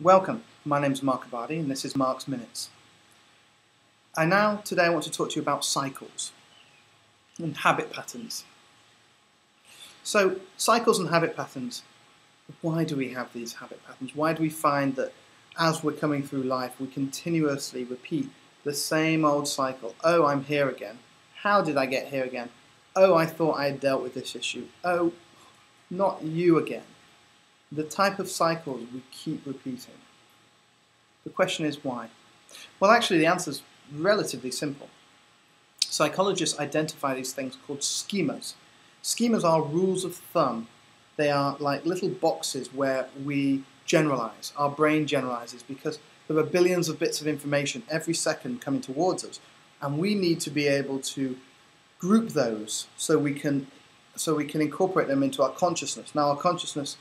Welcome, my name is Mark Abardi and this is Mark's Minutes. Today I want to talk to you about cycles and habit patterns. So, cycles and habit patterns, why do we have these habit patterns? Why do we find that as we're coming through life we continuously repeat the same old cycle? Oh, I'm here again. How did I get here again? Oh, I thought I had dealt with this issue. Oh, not you again. The type of cycles we keep repeating. The question is why? Well, actually the answer is relatively simple. Psychologists identify these things called schemas. Schemas are rules of thumb. They are like little boxes where we generalize. Our brain generalizes because there are billions of bits of information every second coming towards us, and we need to be able to group those so we can incorporate them into our consciousness. Now, our consciousness,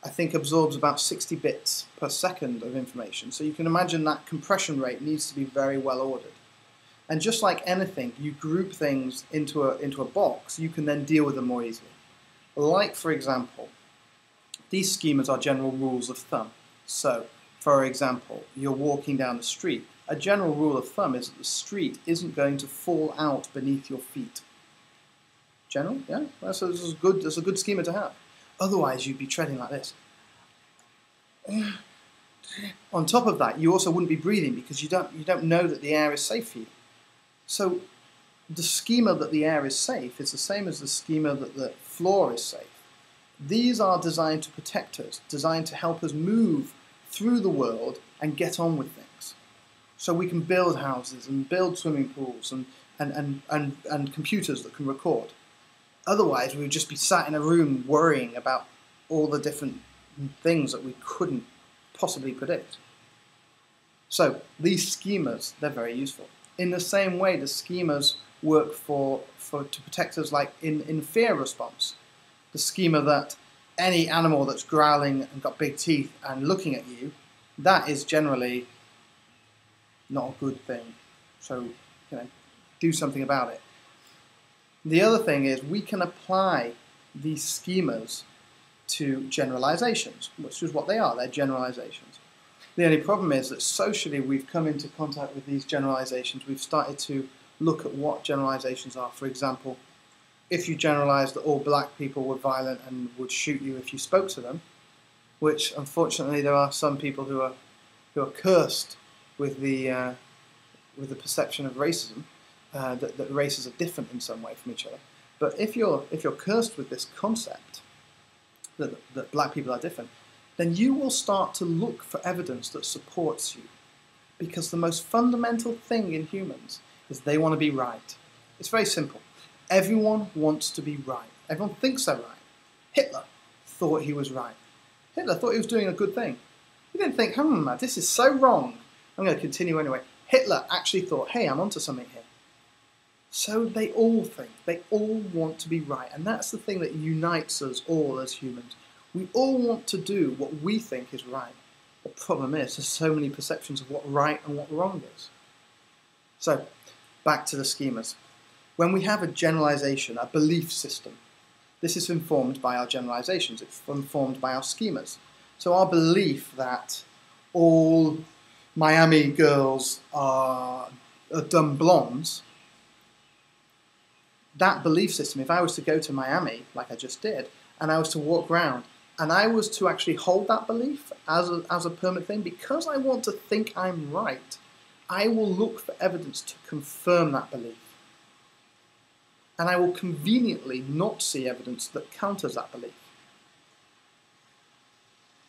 I think, absorbs about 60 bits per second of information. So you can imagine that compression rate needs to be very well ordered. And just like anything, you group things into a box, you can then deal with them more easily. Like, for example, these schemas are general rules of thumb. So, for example, you're walking down the street. A general rule of thumb is that the street isn't going to fall out beneath your feet. General, yeah, that's a good schema to have. Otherwise, you'd be treading like this. On top of that, you also wouldn't be breathing because you don't know that the air is safe for you. So the schema that the air is safe is the same as the schema that the floor is safe. These are designed to protect us, designed to help us move through the world and get on with things. So we can build houses and build swimming pools and computers that can record. Otherwise, we would just be sat in a room worrying about all the different things that we couldn't possibly predict. So these schemas, they're very useful. In the same way, the schemas work to protect us, like in fear response. The schema that any animal that's growling and got big teeth and looking at you, that is generally not a good thing. So, do something about it. The other thing is we can apply these schemas to generalizations, which is what they are, they're generalizations. The only problem is that socially we've come into contact with these generalizations. We've started to look at what generalizations are. For example, if you generalize that all black people were violent and would shoot you if you spoke to them, which unfortunately there are some people who are cursed with the perception of racism, that races are different in some way from each other. But if you're cursed with this concept that black people are different, then you will start to look for evidence that supports you. Because the most fundamental thing in humans is they want to be right. It's very simple. Everyone wants to be right. Everyone thinks they're right. Hitler thought he was right. Hitler thought he was doing a good thing. He didn't think, this is so wrong. I'm going to continue anyway. Hitler actually thought, hey, I'm onto something here. So they all think, they all want to be right. And that's the thing that unites us all as humans. We all want to do what we think is right. The problem is there's so many perceptions of what right and what wrong is. So, back to the schemas. When we have a generalization, a belief system, this is informed by our generalizations. It's informed by our schemas. So our belief that all Miami girls are dumb blondes, that belief system, if I was to go to Miami, like I just did, and I was to walk around, and I was to actually hold that belief as a permanent thing, because I want to think I'm right, I will look for evidence to confirm that belief. And I will conveniently not see evidence that counters that belief.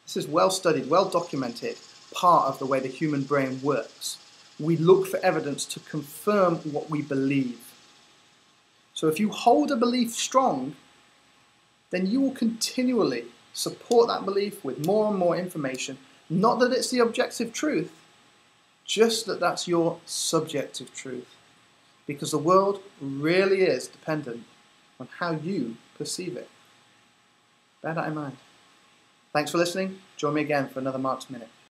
This is well studied, well documented, part of the way the human brain works. We look for evidence to confirm what we believe. So if you hold a belief strong, then you will continually support that belief with more and more information. Not that it's the objective truth, just that that's your subjective truth. Because the world really is dependent on how you perceive it. Bear that in mind. Thanks for listening. Join me again for another Mark's Minute.